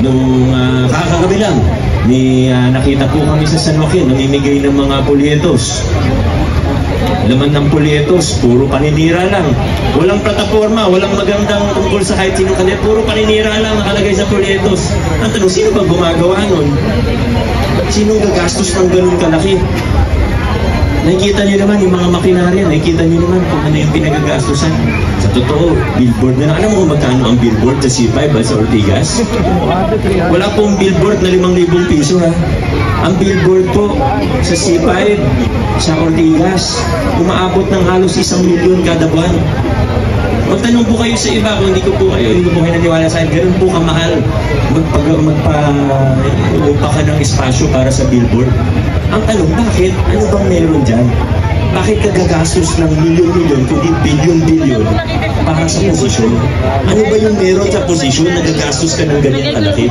nung kakagabi lang, nakita po kami sa San Joaquin, namimigay ng mga polyetos. Laman ng polyetos, puro paninira lang. Walang plataforma, walang magandang tungkol sa kahit sinong kanila, puro paninira lang nakalagay sa polyetos. Ang tanong, sino ba gumagawa nun? Sinong gagastos ng ganun kalaki? Nakikita niyo naman yung mga makinarya, nakikita niyo naman kung ano yung pinagagastusan. Sa totoo, billboard na lang. Alam mo kung magkano ang billboard sa C5 sa Ortigas? Wala pong billboard na 5,000 piso ha. Ang billboard po sa C5, sa Ortigas, umaabot ng halos 1 milyon kada buwan. Magtanong po kayo sa iba kung hindi ko po kayo naniwala sa akin, ganun po kamahal magpa ka ng espasyo para sa billboard. Ang tanong, bakit? Ano bang meron dyan? Bakit ka gagastos ng milyon-milyon, kundi bilyon-bilyon para sa posisyon? Ano ba yung meron sa posisyon na gagastos ka ng ganyan kalaki?